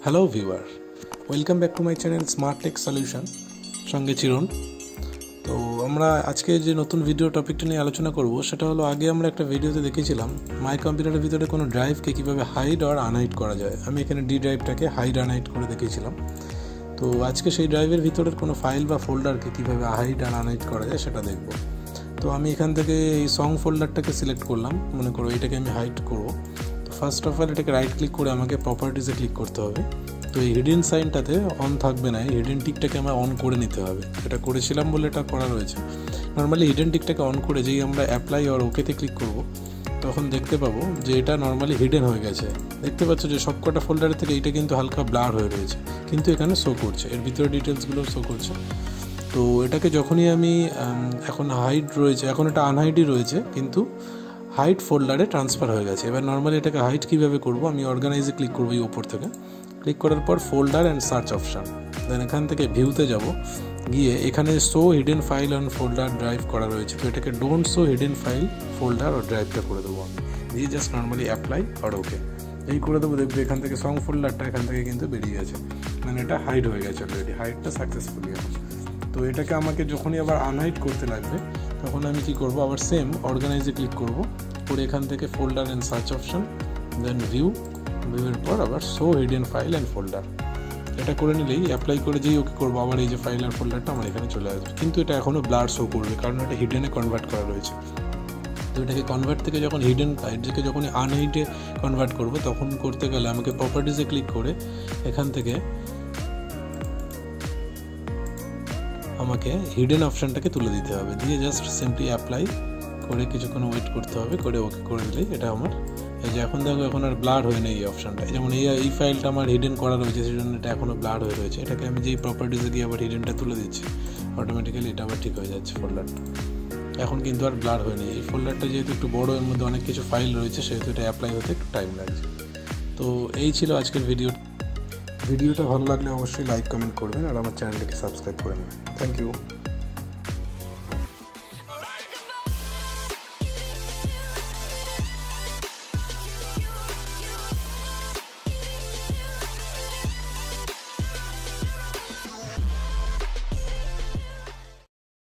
Hello viewer, welcome back to my channel smart tech solution, সঙ্গে চিরণ। তো আমরা আজকে যে নতুন ভিডিও টপিকটা নিয়ে আলোচনা করব সেটা হলো, আগে আমরা একটা ভিডিওতে দেখেছিলাম মাই কম্পিউটারের ভিতরে কোনো ড্রাইভকে কীভাবে হাইড আর আনহাইড করা যায়। আমি এখানে ডি ড্রাইভটাকে হাইড আনহাইড করে দেখিয়েছিলাম। তো আজকে সেই ড্রাইভের ভিতরের কোনো ফাইল বা ফোল্ডারকে কীভাবে হাইড আর আনহাইড করা যায় সেটা দেখব। তো আমি এখান থেকে এই সং ফোল্ডারটাকে সিলেক্ট করলাম, মনে করো এটাকে আমি হাইড করবো। তো ফার্স্ট অফ অল এটাকে রাইট ক্লিক করে আমাকে প্রপার্টিসে ক্লিক করতে হবে। তো এই হিডেন সাইনটাতে অন থাকবে না, এই হিডেন টিকটাকে আমরা অন করে নিতে হবে। এটা করেছিলাম বলে এটা করা রয়েছে। নর্মালি হিডেন টিকটাকে অন করে যেই আমরা অ্যাপ্লাই আর ওকেতে ক্লিক করব, তখন দেখতে পাবো যে এটা নর্মালি হিডেন হয়ে গেছে। দেখতে পাচ্ছ যে সবকটা ফোল্ডারের থেকে এইটা কিন্তু হালকা ব্লার হয়ে রয়েছে, কিন্তু এখানে শো করছে, এর ভিতরে ডিটেলসগুলো শো করছে। তো এটাকে যখনই আমি এখন হাইড রয়েছে, এখন এটা আনহাইডই রয়েছে, কিন্তু হাইড ফোল্ডারে ট্রান্সফার হয়ে গেছে। এবার নর্মালি এটাকে হাইড কীভাবে করবো, আমি অর্গানাইজে ক্লিক করবো এই ওপর থেকে। ক্লিক করার পর folder and search option, then এখান থেকে ভিউতে যাব, গিয়ে এখানে show hidden file and folder drive করা রয়েছে। তো এটাকে don't show hidden file folder ও ড্রাইভটা করে দেবো আমি, দিয়ে জাস্ট নর্মালি অ্যাপ্লাই আর ওকে এই করে দেবো। দেখবে এখান থেকে সং ফোল্ডারটা এখান থেকে কিন্তু বেরিয়ে গেছে, মানে এটা হাইড হয়ে গেছে অলরেডি, হাইডটা সাকসেসফুলি এখন। তো এটাকে আমাকে যখনই আবার আনহাইড করতে লাগবে, তখন আমি কি করব, আবার সেম অর্গানাইজে ক্লিক করব, করে এখান থেকে ফোল্ডার অ্যান্ড সার্চ অপশান, দেন ভিউয়ের পর আবার show hidden file and folder. এটা করে নিলেই অ্যাপ্লাই করে যেই ওকে করবো, আবার এই যে ফাইল আর ফোল্ডারটা আমার এখানে চলে আসবে। কিন্তু এটা এখনও ব্লার শো করবে, কারণ এটা হিডেনে কনভার্ট করা রয়েছে। তো এটাকে কনভার্ট থেকে যখন হিডেন ফাইলটাকে যখন আনহাইডে কনভার্ট করবো, তখন করতে গেলে আমাকে প্রপার্টিসে ক্লিক করে এখান থেকে আমাকে হিডেন অপশানটাকে তুলে দিতে হবে, দিয়ে জাস্ট সিম্পলি অ্যাপ্লাই করে কিছুক্ষণ ওয়েট করতে হবে, করে ওকে করে দিলেই এটা আমার এই যে এখন দেখো এখন আর ব্লার হয়ে নেই এই অপশানটা। যেমন এই ফাইলটা আমার হিডেন করা রয়েছে, সেই জন্য এটা এখনও ব্লার হয়ে রয়েছে। এটাকে আমি যেই প্রপার্টিসে গিয়ে আবার হিডেনটা তুলে দিচ্ছি, অটোমেটিক্যালি এটা আবার ঠিক হয়ে যাচ্ছে ফোল্ডারটা। এখন কিন্তু আর ব্লার হয়ে নেই। এই ফোল্ডারটা যেহেতু একটু বড়, এর মধ্যে অনেক কিছু ফাইল রয়েছে, সেহেতু এটা অ্যাপ্লাই হতে একটু টাইম লাগছে। তো এই ছিল আজকের ভিডিওটা ভালো লাগলে অবশ্যই লাইক কমেন্ট করবেন আর আমার চ্যানেলটাকে সাবস্ক্রাইব করে নেবেন। Thank you.